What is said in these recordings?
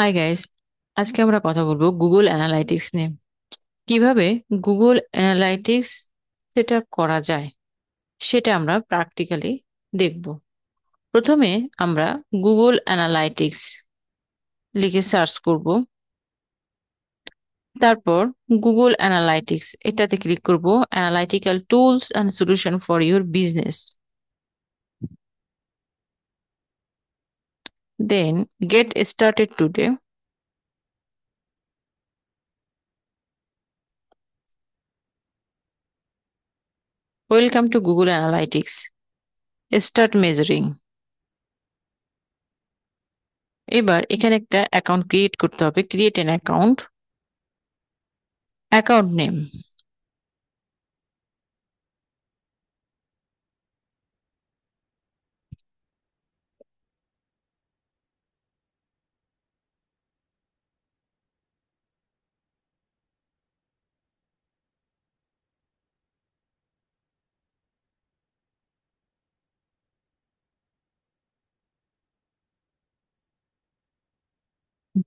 Hi guys, আজকে আমরা কথা বলবো গুগল অ্যানালাইটিক্স নিয়ে। কিভাবে গুগল অ্যানালাইটিক্স সেট আপ করা যায় সেটা আমরা প্র্যাকটিক্যালি দেখব। প্রথমে আমরা গুগল অ্যানালাইটিক্স লিখে সার্চ করব। তারপর গুগল অ্যানালাইটিক্স এটাতে ক্লিক করব, analytical tools and solution for your business. Then get started today. Welcome to Google Analytics, start measuring. এবার এখানে একটা অ্যাকাউন্ট ক্রিয়েট করতে হবে, create an account. Account name,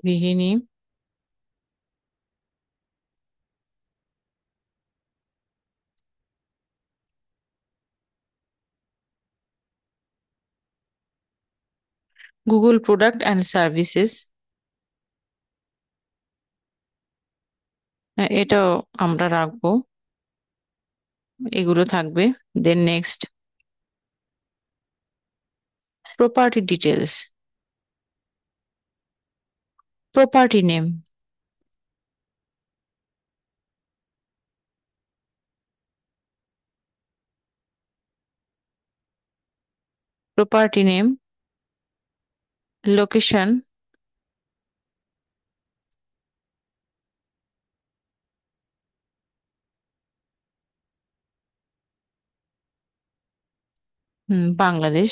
গৃহিণী, গুগল প্রোডাক্ট অ্যান্ড সার্ভিসেস, এটাও আমরা রাখবো, এগুলো থাকবে। Then next property details, property name, property name, location, Bangladesh,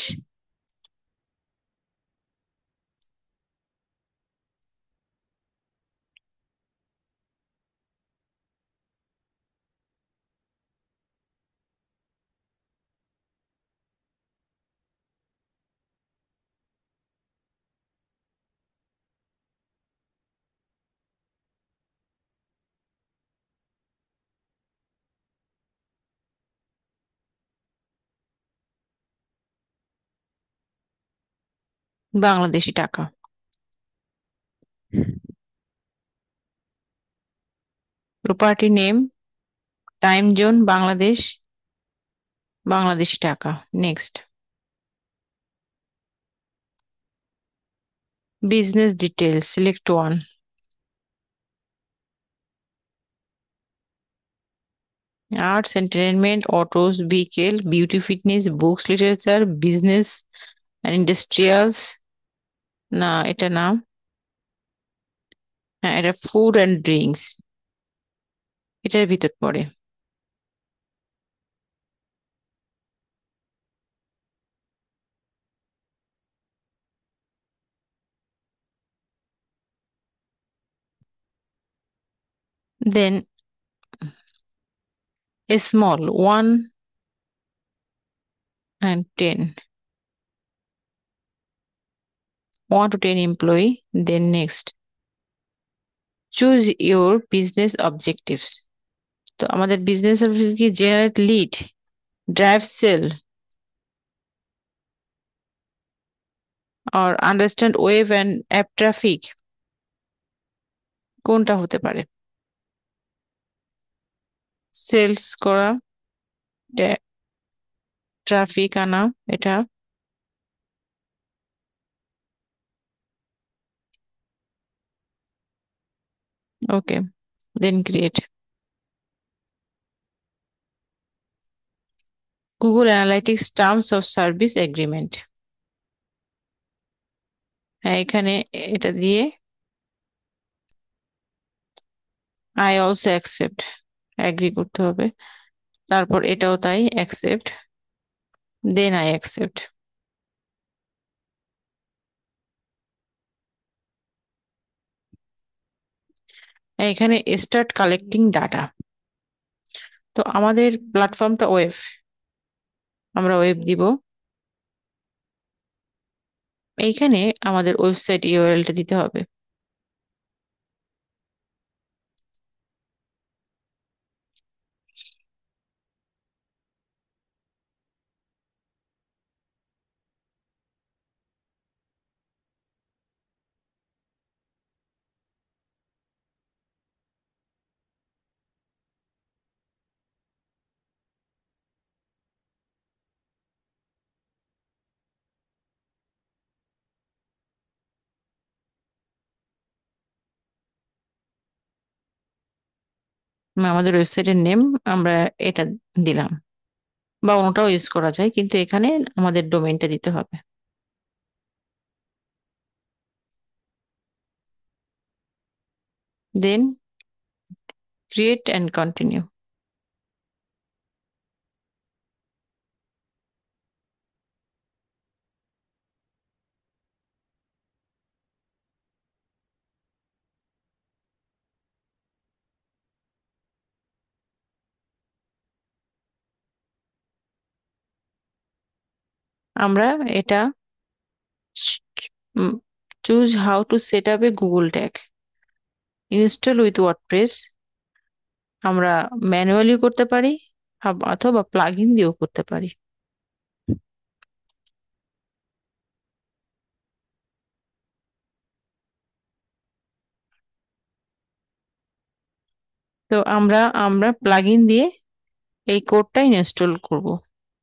Bangladeshi taka, property name, time zone Bangladesh, Bangladeshi taka. Next business details, select one. Arts, entertainment, autos, vehicle, beauty, fitness, books, literature, business and industrials. না, এটা না। হ্যাঁ, এটা ফুড অ্যান্ড ড্রিঙ্কস, এটার ভিতর পড়ে। Then a small 1 and 10, 1 to 10 employee. Then next, choose your business objectives. তো আমাদের বিজনেস অবজেক্টিভ কি? জেনারেট লিড, ড্রাইভ সেল, আর understand web and app traffic. কোনটা হতে পারে? সেলস করা, ট্রাফিক আনা, এটা। Okay, then create Google Analytics terms of service agreement. হ্যাঁ, এখানে এটা দিয়ে আই অলসো অ্যাকসেপ্ট, অ্যাগ্রি করতে হবে। তারপর এটাও তাই, অ্যাকসেপ্ট, দেন আই অ্যাকসেপ্ট। এখানে স্টার্ট কালেক্টিং ডাটা। তো আমাদের প্ল্যাটফর্মটা ওয়েব, আমরা ওয়েব দিব। এইখানে আমাদের ওয়েবসাইট ইউআরএলটা দিতে হবে। আমাদের ওয়েবসাইটের নেম আমরা এটা দিলাম, বা অন্যটাও ইউজ করা যায়, কিন্তু এখানে আমাদের ডোমেইনটা দিতে হবে। দেন ক্রিয়েট অ্যান্ড কন্টিনিউ। আমরা এটা choose how to set up A Google tag install with WordPress, আমরা ম্যানুয়ালি করতে পারি, অথবা প্লাগইন দিয়েও করতে পারি। তো আমরা আমরা প্লাগইন দিয়ে এই কোডটা ইনস্টল করব,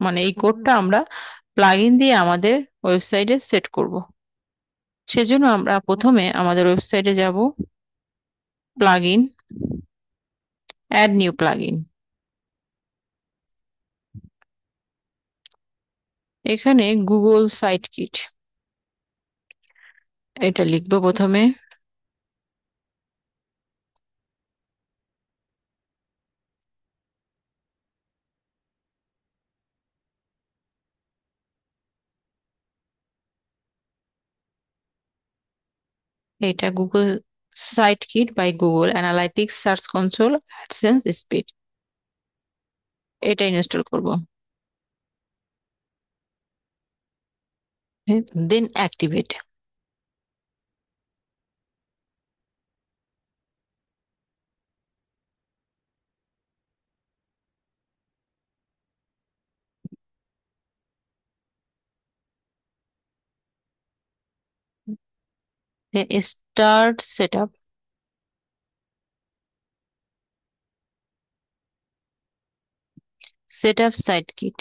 মানে এই কোডটা আমরা প্লাগইন দিয়ে আমাদের ওয়েবসাইটে সেট করব। সেজন্য আমরা প্রথমে আমাদের ওয়েবসাইটে যাব, প্লাগইন, অ্যাড নিউ প্লাগইন। এখানে গুগল সাইট কিট এটা লিখবো প্রথমে। এটা Google site kit by Google analytics search console AdSense speed, এটা ইনস্টল করব। Then activate. Then start set up. Set up site kit.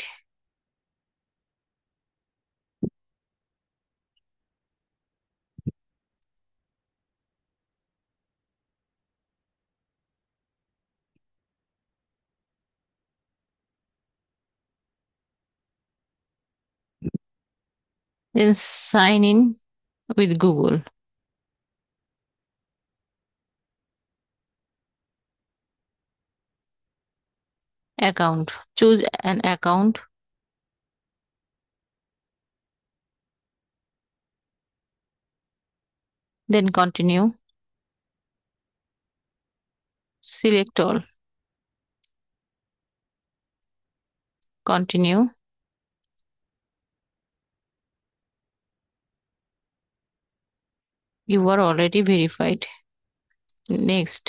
Then sign in with Google. Account, choose an account. Then continue, select all, continue. You are already verified. Next,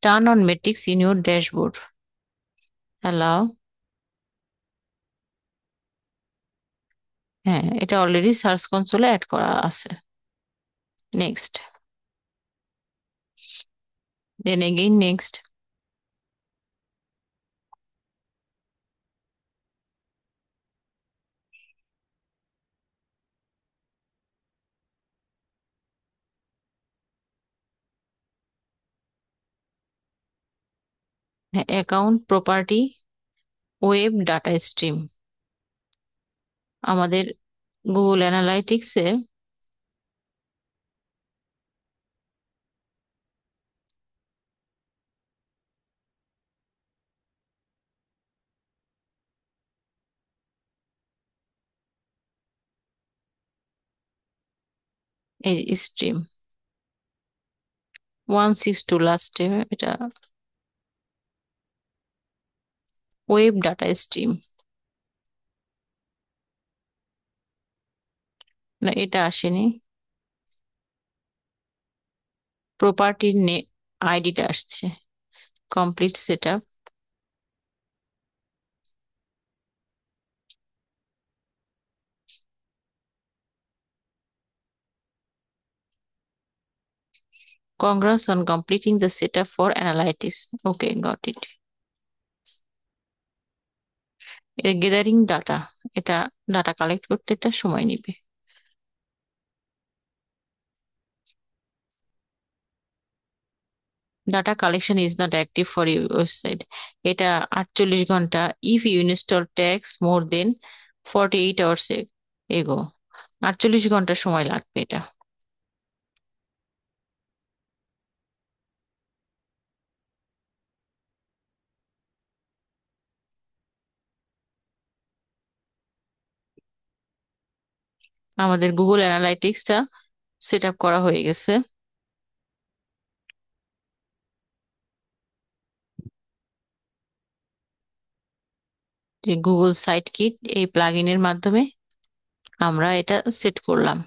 turn on metrics in your dashboard. Allow. হ্যাঁ, এটা already search কনসোলে add করা আছে। Next, then again next. Account property, web data stream. আমাদের Google অ্যানালাইটিক্সে এই stream 162 লাস্টে, এটা web data stream. না, এটা আসেনি, প্রপার্টির আইডিটা আসছে। Complete set up. Congrats on completing the setup for analytics. Okay, got it. এটা গেদারিং ডাটা, এটা ডাটা কালেক্ট করতে একটা সময় নিবে। Data collection is not active for your website. এটা 48 ঘন্টা if you install tags more than 48 hours ago. 48 ঘন্টা সময় লাগবে এটা। আমাদের গুগল অ্যানালাইটিক্সটা সেট আপ করা হয়ে গেছে। যে গুগল সাইট কিট এই প্লাগইনের মাধ্যমে আমরা এটা সেট করলাম।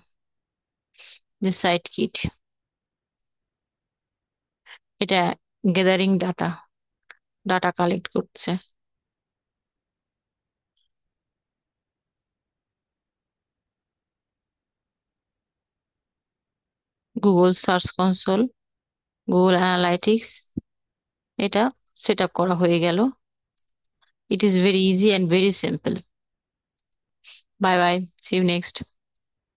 যে সাইট কিট এটা গ্যাদারিং ডাটা, ডাটা কালেক্ট করছে। Google search console, Google analytics এটা সেট আপ করা হয়ে গেল। It is very easy and very simple. Bye bye, see you next.